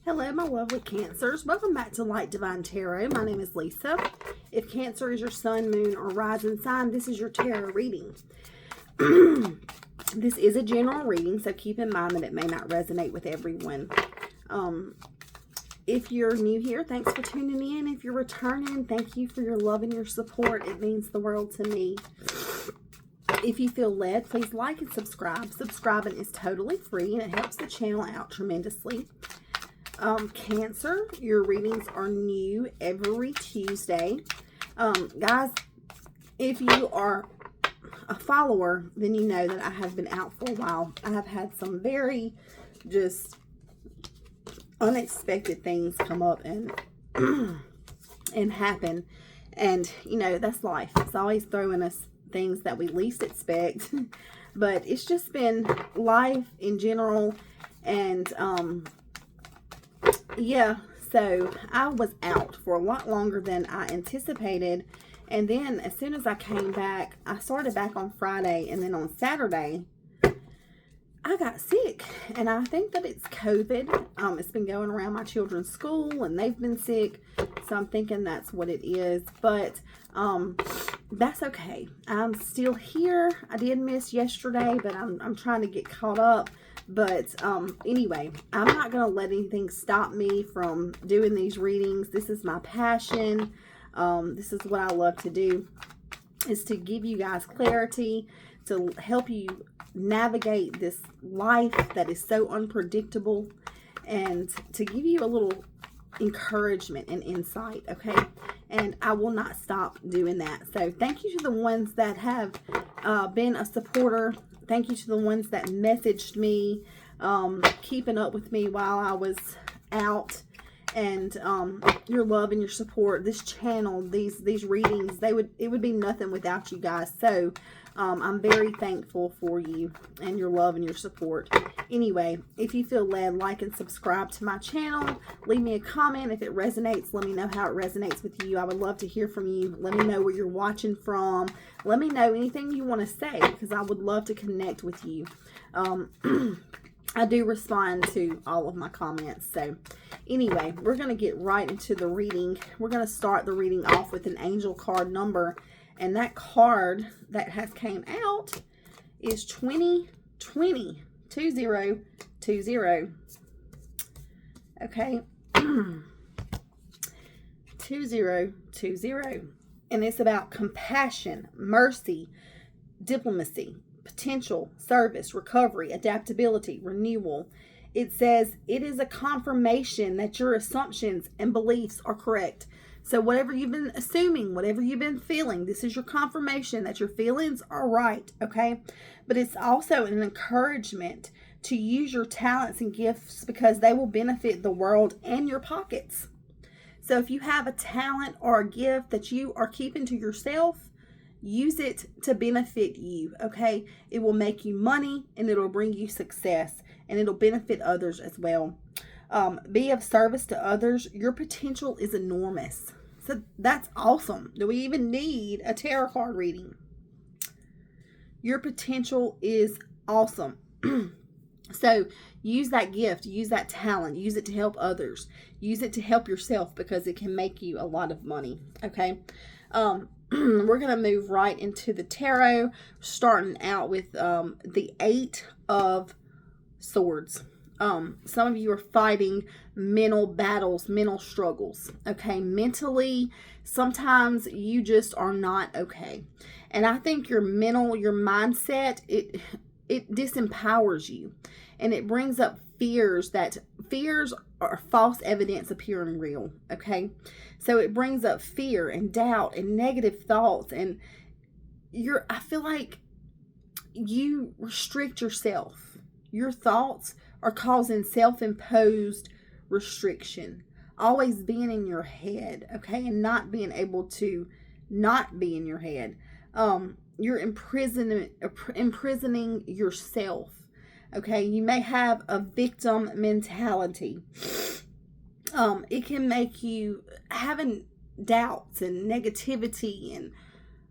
Hello, my lovely Cancers. Welcome back to Light Divine Tarot. My name is Lisa. If Cancer is your sun, moon, or rising sign, this is your tarot reading. This is a general reading, so keep in mind that it may not resonate with everyone. If you're new here, thanks for tuning in. If you're returning, thank you for your love and your support. It means the world to me. If you feel led, please like and subscribe. Subscribing is totally free and it helps the channel out tremendously. Cancer, your readings are new every Tuesday. Guys, if you are a follower, then you know that I have been out for a while. I have had some very just unexpected things come up and and happen, and you know, that's life. It's always throwing us things that we least expect. But it's just been life in general, and yeah, so I was out for a lot longer than I anticipated. And then as soon as I came back, I started back on Friday, and then on Saturday I got sick, and I think that it's COVID. It's been going around my children's school and they've been sick, so I'm thinking that's what it is. But that's okay. I'm still here. I did miss yesterday, but I'm trying to get caught up. But anyway, I'm not going to let anything stop me from doing these readings. This is my passion. This is what I love to do, is to give you guys clarity, to help you navigate this life that is so unpredictable, and to give you a little encouragement and insight, okay? And I will not stop doing that. So thank you to the ones that have been a supporter. Thank you to the ones that messaged me, keeping up with me while I was out, and your love and your support. This channel, these readings, it would be nothing without you guys. So I'm very thankful for you and your love and your support. Anyway, if you feel led, like and subscribe to my channel. Leave me a comment if it resonates. Let me know how it resonates with you. I would love to hear from you. Let me know where you're watching from. Let me know anything you want to say, because I would love to connect with you. I do respond to all of my comments. So anyway, we're going to get right into the reading. We're going to start the reading off with an angel card number. And that card that has came out is 2020. 2020. Okay. 2020. And it's about compassion, mercy, diplomacy, potential, service, recovery, adaptability, renewal. It says it is a confirmation that your assumptions and beliefs are correct. So whatever you've been assuming, whatever you've been feeling, this is your confirmation that your feelings are right, okay? But it's also an encouragement to use your talents and gifts, because they will benefit the world and your pockets. So if you have a talent or a gift that you are keeping to yourself, use it to benefit you, okay? It will make you money, and it'll bring you success, and it'll benefit others as well. Be of service to others. Your potential is enormous. So that's awesome. Do we even need a tarot card reading? Your potential is awesome. So use that gift, use that talent, use it to help others, use it to help yourself, because it can make you a lot of money, okay? We're going to move right into the tarot, starting out with the 8 of Swords. Some of you are fighting mental battles, mental struggles, okay? Mentally, sometimes you just are not okay. And I think your mindset, it disempowers you, and it brings up fears are false evidence appearing real, okay? So it brings up fear and doubt and negative thoughts, and I feel like you restrict yourself. Your thoughts are causing self-imposed restriction, always being in your head, okay, and not being able to not be in your head. You're imprisoning yourself, okay? You may have a victim mentality. It can make you having doubts and negativity and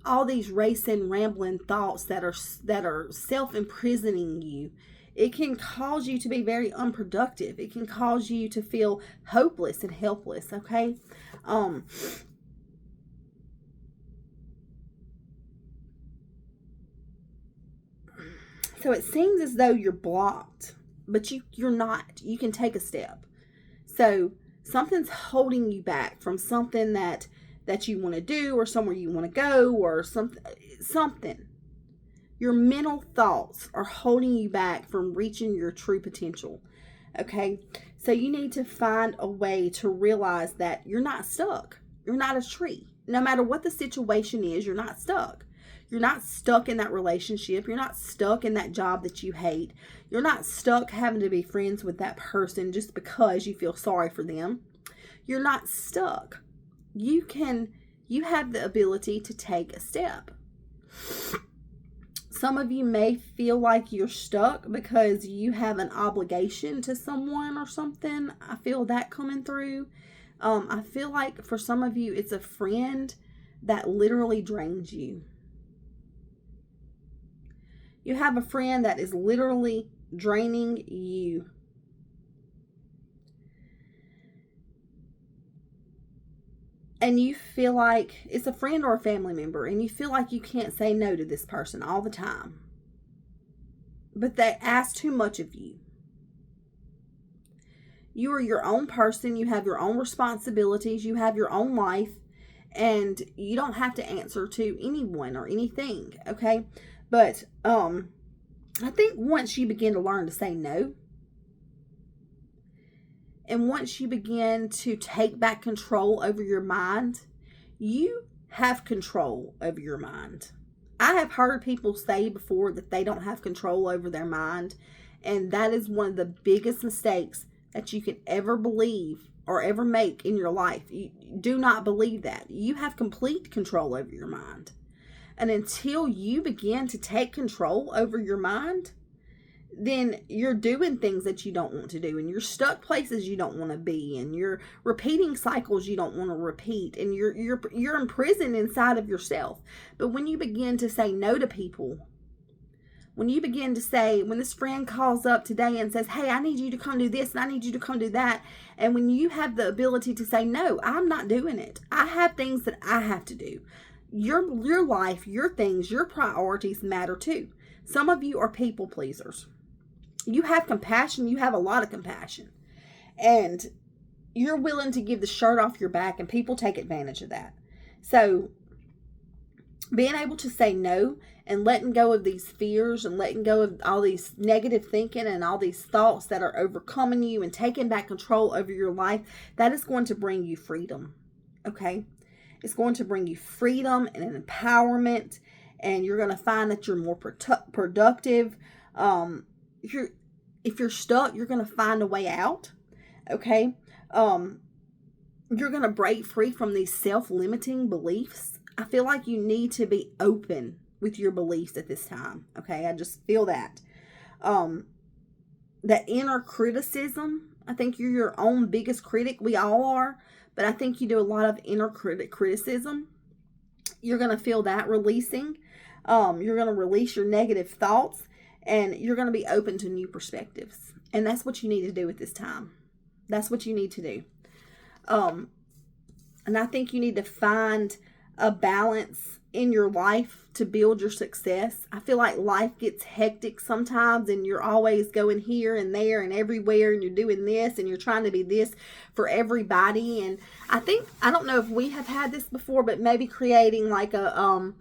all these racing, rambling thoughts that are self-imprisoning you. It can cause you to be very unproductive. It can cause you to feel hopeless and helpless, okay? So it seems as though you're blocked, but you're not. You can take a step. So something's holding you back from something that you want to do, or somewhere you want to go, or something. Your mental thoughts are holding you back from reaching your true potential. Okay? So you need to find a way to realize that you're not stuck. You're not a tree. No matter what the situation is, you're not stuck. You're not stuck in that relationship. You're not stuck in that job that you hate. You're not stuck having to be friends with that person just because you feel sorry for them. You're not stuck. You have the ability to take a step. Some of you may feel like you're stuck because you have an obligation to someone or something. I feel that coming through. I feel like for some of you, it's a friend that literally drains you. You have a friend that is literally draining you. And you feel like it's a friend or a family member, and you feel like you can't say no to this person all the time. But they ask too much of you. You are your own person. You have your own responsibilities. You have your own life. And you don't have to answer to anyone or anything, okay? But I think once you begin to learn to say no, and once you begin to take back control over your mind, you have control over your mind. I have heard people say before that they don't have control over their mind, and that is one of the biggest mistakes that you can ever believe or ever make in your life. You do not believe that. You have complete control over your mind. And until you begin to take control over your mind, then you're doing things that you don't want to do, and you're stuck places you don't want to be, and you're repeating cycles you don't want to repeat, and you're imprisoned inside of yourself. But when you begin to say no to people, when you begin to say, when this friend calls up today and says, hey, I need you to come do this and I need you to come do that, and when you have the ability to say, no, I'm not doing it. I have things that I have to do. Your life, your things, your priorities matter too. Some of you are people pleasers. You have compassion. You have a lot of compassion. And you're willing to give the shirt off your back, and people take advantage of that. So being able to say no and letting go of these fears and letting go of all these negative thinking and all these thoughts that are overcoming you and taking back control over your life, that is going to bring you freedom. Okay? It's going to bring you freedom and an empowerment, and you're going to find that you're more productive. If you're stuck, you're going to find a way out. Okay? You're going to break free from these self-limiting beliefs. I feel like you need to be open with your beliefs at this time. Okay? I just feel that. That inner criticism, I think you're your own biggest critic. We all are. But I think you do a lot of inner criticism. You're going to feel that releasing. You're going to release your negative thoughts. And you're going to be open to new perspectives. And that's what you need to do at this time. That's what you need to do. And I think you need to find a balance in your life to build your success. I feel like life gets hectic sometimes, and you're always going here and there and everywhere, and you're doing this and you're trying to be this for everybody. And I don't know if we have had this before, but maybe creating like a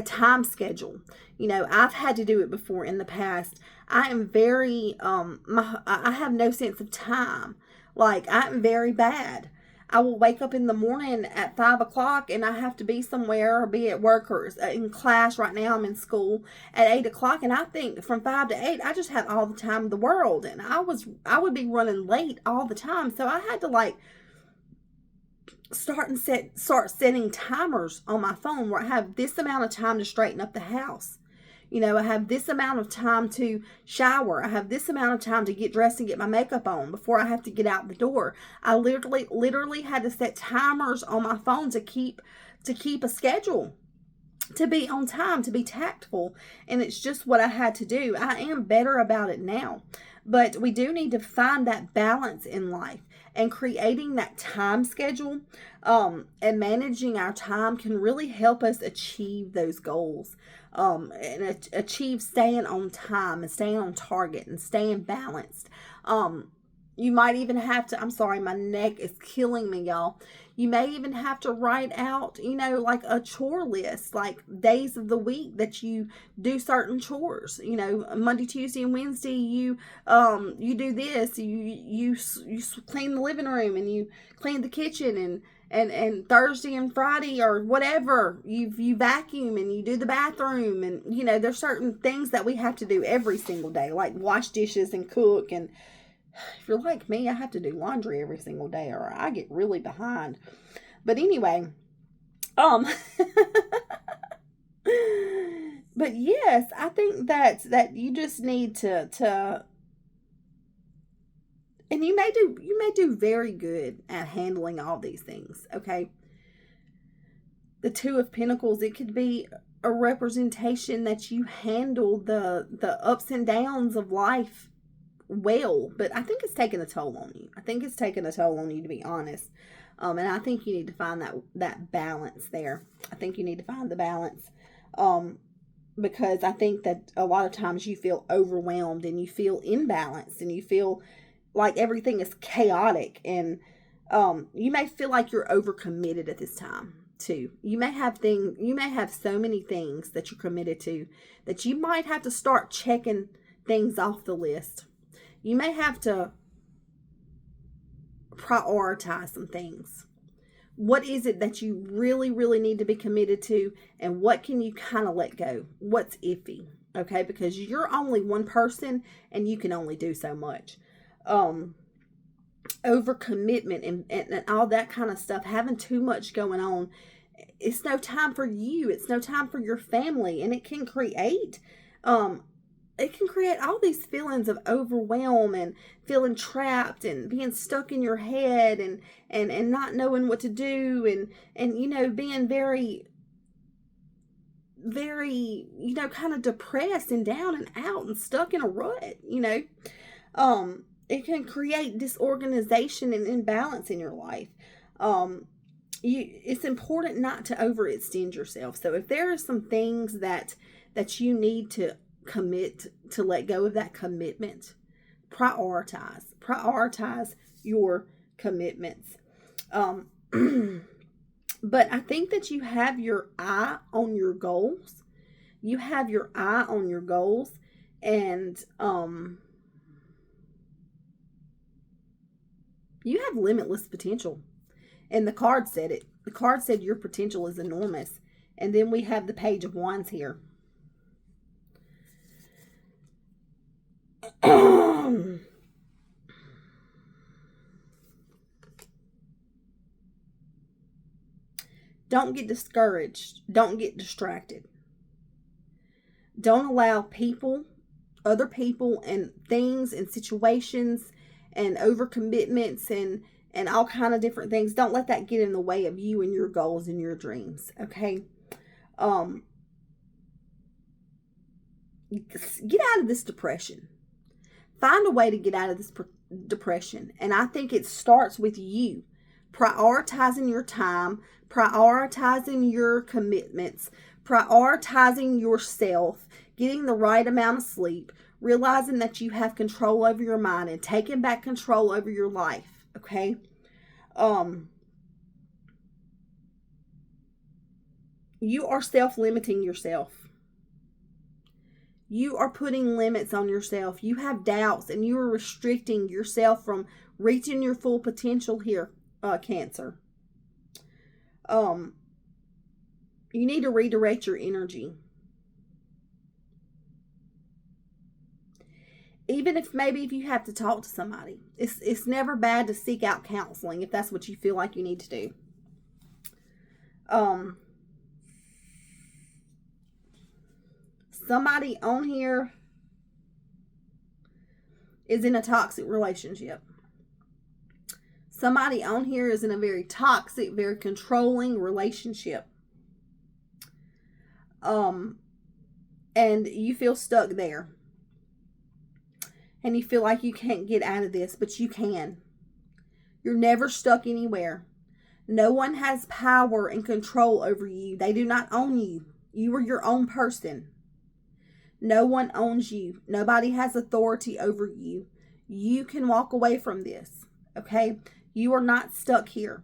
time schedule. You know, I've had to do it before in the past. I am very I have no sense of time. Like, I'm very bad. I will wake up in the morning at 5 o'clock and I have to be somewhere or be at work or in class. Right now I'm in school at 8 o'clock, and I think from 5 to 8, I just have all the time in the world. And I would be running late all the time. So I had to start setting timers on my phone where I have this amount of time to straighten up the house. You know, I have this amount of time to shower. I have this amount of time to get dressed and get my makeup on before I have to get out the door. I literally had to set timers on my phone to keep a schedule. to be on time, to be tactful. And it's just what I had to do. I am better about it now. But we do need to find that balance in life, and creating that time schedule and managing our time can really help us achieve those goals, and achieve staying on time and staying on target and staying balanced. You might even have to, I'm sorry, my neck is killing me, y'all. You may even have to write out, like a chore list, like days of the week that you do certain chores. Monday, Tuesday, and Wednesday, you do this. You clean the living room, and you clean the kitchen, and Thursday and Friday or whatever, you vacuum and you do the bathroom, and there's certain things that we have to do every single day, like wash dishes and cook. And if you're like me, I have to do laundry every single day, or I get really behind. But anyway, but yes, I think that you just need to and you may do very good at handling all these things, okay? The Two of Pentacles, it could be a representation that you handle the ups and downs of life well, but I think it's taking a toll on you. I think it's taking a toll on you, to be honest. And I think you need to find that balance there. I think you need to find the balance. Because I think that a lot of times you feel overwhelmed and you feel imbalanced and you feel like everything is chaotic, and you may feel like you're overcommitted at this time too. You may have so many things that you're committed to that you might have to start checking things off the list. You may have to prioritize some things. What is it that you really, really need to be committed to, and what can you kind of let go? What's iffy, okay? Because you're only one person, and you can only do so much. Overcommitment and all that kind of stuff, having too much going on, it's no time for you. It's no time for your family, and it can create all these feelings of overwhelm and feeling trapped and being stuck in your head and not knowing what to do and being very, very, kind of depressed and down and out and stuck in a rut. It can create disorganization and imbalance in your life. It's important not to overextend yourself. So if there are some things that you need to commit to, let go of that commitment, prioritize your commitments. But I think that you have your eye on your goals. And you have limitless potential. And the card said it. The card said your potential is enormous. And then we have the Page of Wands here. Don't get discouraged. Don't get distracted. Don't allow other people and things and situations and overcommitments and all kind of different things. Don't let that get in the way of you and your goals and your dreams. Okay. Get out of this depression. Find a way to get out of this depression. And I think it starts with you prioritizing your time, prioritizing your commitments, prioritizing yourself, getting the right amount of sleep, realizing that you have control over your mind and taking back control over your life. Okay. You are self-limiting yourself. You are putting limits on yourself. You have doubts and you are restricting yourself from reaching your full potential here, Cancer. You need to redirect your energy. Even if you have to talk to somebody. It's never bad to seek out counseling if that's what you feel like you need to do. Somebody on here is in a toxic relationship. Somebody on here is in a very toxic, very controlling relationship. and you feel stuck there. And you feel like you can't get out of this, but you can. You're never stuck anywhere. No one has power and control over you. They do not own you. You are your own person. No one owns you. Nobody has authority over you. You can walk away from this, okay? You are not stuck here.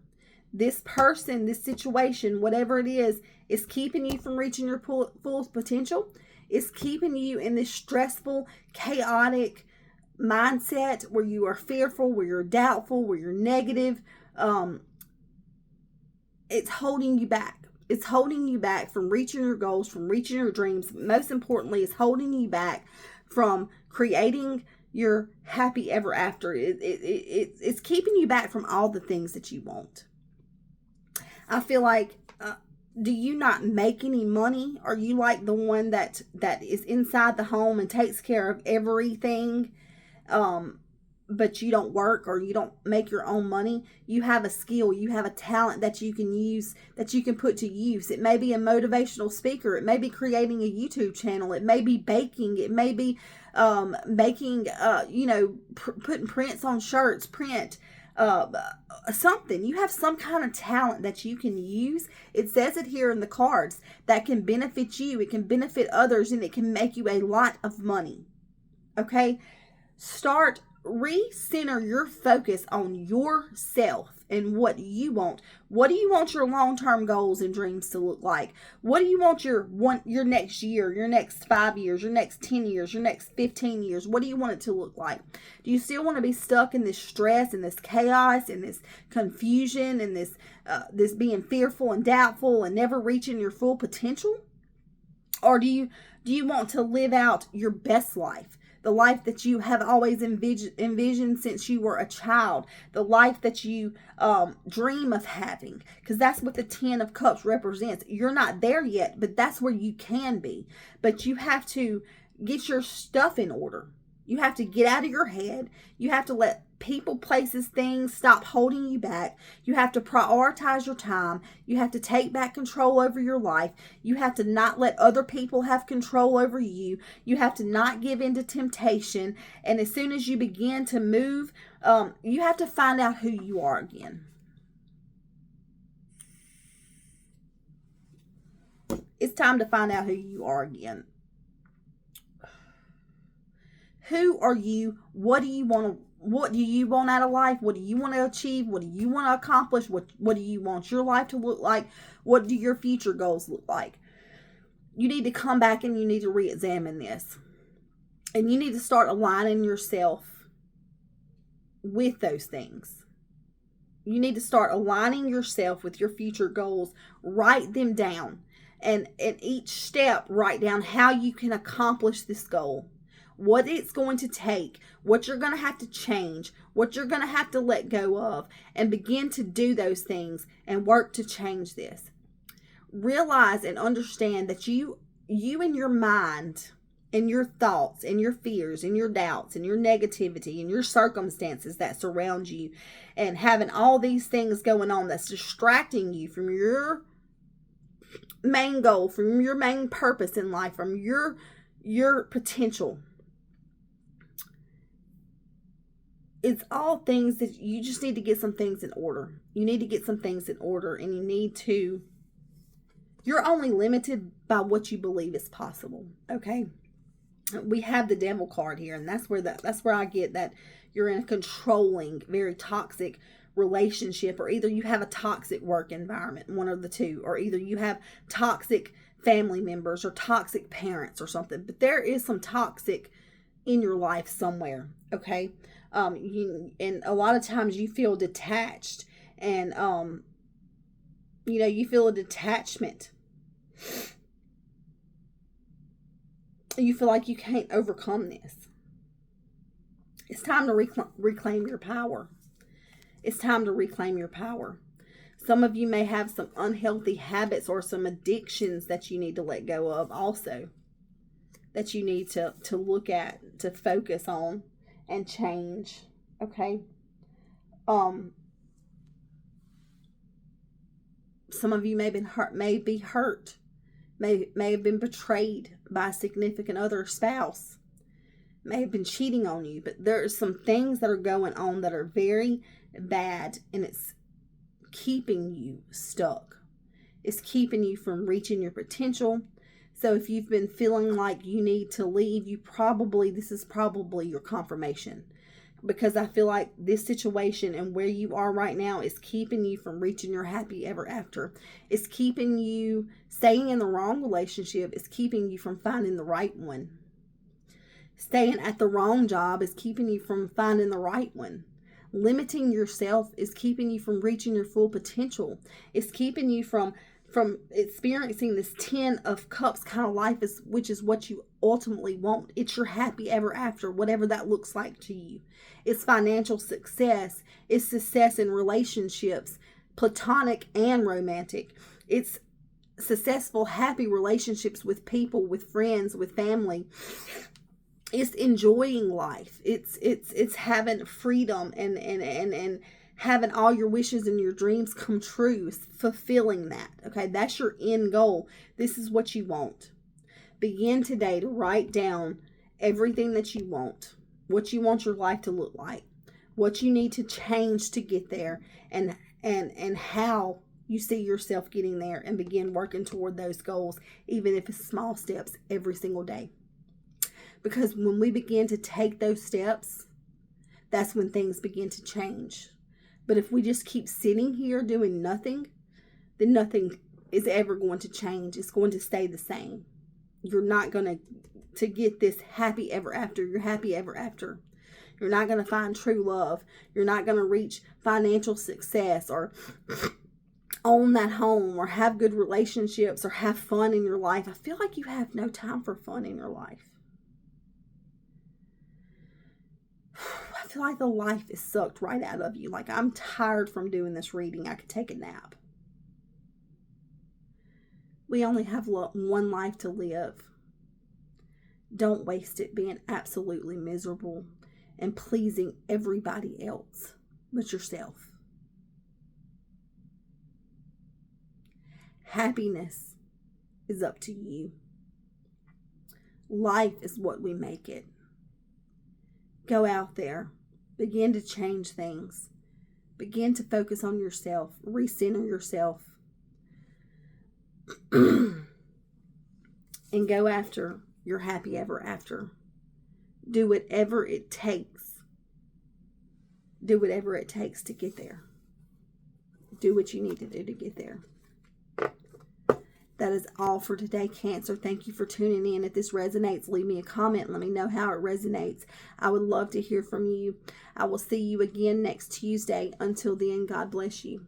This person, this situation, whatever it is keeping you from reaching your full potential. It's keeping you in this stressful, chaotic mindset where you are fearful, where you're doubtful, where you're negative. It's holding you back. It's holding you back from reaching your goals, from reaching your dreams. Most importantly, it's holding you back from creating your happy ever after. It's keeping you back from all the things that you want. I feel like, do you not make any money? Are you like the one that is inside the home and takes care of everything? But you don't work, or you don't make your own money. You have a skill, you have a talent that you can use, that you can put to use. It may be a motivational speaker, it may be creating a YouTube channel, it may be baking, it may be making putting prints on shirts, something. You have some kind of talent that you can use. It says it here in the cards, that can benefit you, it can benefit others, and it can make you a lot of money. Okay? Recenter your focus on yourself and what you want. What do you want your long-term goals and dreams to look like? What do you want your next year, your next 5 years, your next 10 years, your next 15 years? What do you want it to look like? Do you still want to be stuck in this stress and this chaos and this confusion and this being fearful and doubtful and never reaching your full potential? Or do you want to live out your best life? The life that you have always envisioned since you were a child. The life that you dream of having. Because that's what the 10 of Cups represents. You're not there yet, but that's where you can be. But you have to get your stuff in order. You have to get out of your head. You have to let people, places, things stop holding you back. You have to prioritize your time. You have to take back control over your life. You have to not let other people have control over you. You have to not give in to temptation. And as soon as you begin to move, you have to find out who you are again. It's time to find out who you are again. Who are you? What do you want out of life? What do you want to achieve? What do you want to accomplish? What do you want your life to look like? What do your future goals look like? You need to come back and you need to re-examine this. And you need to start aligning yourself with those things. You need to start aligning yourself with your future goals. Write them down. And in each step, write down how you can accomplish this goal. What it's going to take, what you're going to have to change, what you're going to have to let go of, and begin to do those things and work to change this. Realize and understand that you in your mind and your thoughts and your fears and your doubts and your negativity and your circumstances that surround you, and having all these things going on that's distracting you from your main goal, from your main purpose in life, from your potential. It's all things that you just need to get some things in order. You need to get some things in order, and you're only limited by what you believe is possible. Okay. We have the Devil card here, and that's where I get that you're in a controlling, very toxic relationship, or either you have a toxic work environment, one of the two, or either you have toxic family members or toxic parents or something. But there is some toxic in your life somewhere. Okay. And a lot of times you feel detached, and you feel a detachment. You feel like you can't overcome this. It's time to reclaim your power. It's time to reclaim your power. Some of you may have some unhealthy habits or some addictions that you need to let go of also, that you need to look at, to focus on and change. Okay. Some of you may be hurt may have been betrayed by a significant other, spouse, may have been cheating on you, but there are some things that are going on that are very bad, and it's keeping you stuck. It's keeping you from reaching your potential. So if you've been feeling like you need to leave, this is probably your confirmation. Because I feel like this situation and where you are right now is keeping you from reaching your happy ever after. It's keeping you staying in the wrong relationship. It's keeping you from finding the right one. Staying at the wrong job is keeping you from finding the right one. Limiting yourself is keeping you from reaching your full potential. It's keeping you from experiencing this 10 of cups kind of life, which is what you ultimately want. It's your happy ever after, whatever that looks like to you. It's financial success. It's success in relationships, platonic and romantic. It's successful, happy relationships with people, with friends, with family. It's enjoying life. It's having freedom and having all your wishes and your dreams come true. It's fulfilling that. Okay, that's your end goal. This is what you want. Begin today to write down everything that you want, what you want your life to look like, what you need to change to get there, and how you see yourself getting there, and begin working toward those goals, even if it's small steps every single day. Because when we begin to take those steps, that's when things begin to change. But if we just keep sitting here doing nothing, then nothing is ever going to change. It's going to stay the same. You're not going to get this happy ever after. You're happy ever after. You're not going to find true love. You're not going to reach financial success or own that home or have good relationships or have fun in your life. I feel like you have no time for fun in your life. I feel like the life is sucked right out of you. Like, I'm tired from doing this reading. I could take a nap. We only have one life to live. Don't waste it being absolutely miserable and pleasing everybody else but yourself. Happiness is up to you. Life is what we make it. Go out there. Begin to change things. Begin to focus on yourself. Recenter yourself. And go after your happy ever after. Do whatever it takes. Do whatever it takes to get there. Do what you need to do to get there. That is all for today, Cancer. Thank you for tuning in. If this resonates, leave me a comment and let me know how it resonates. I would love to hear from you. I will see you again next Tuesday. Until then, God bless you.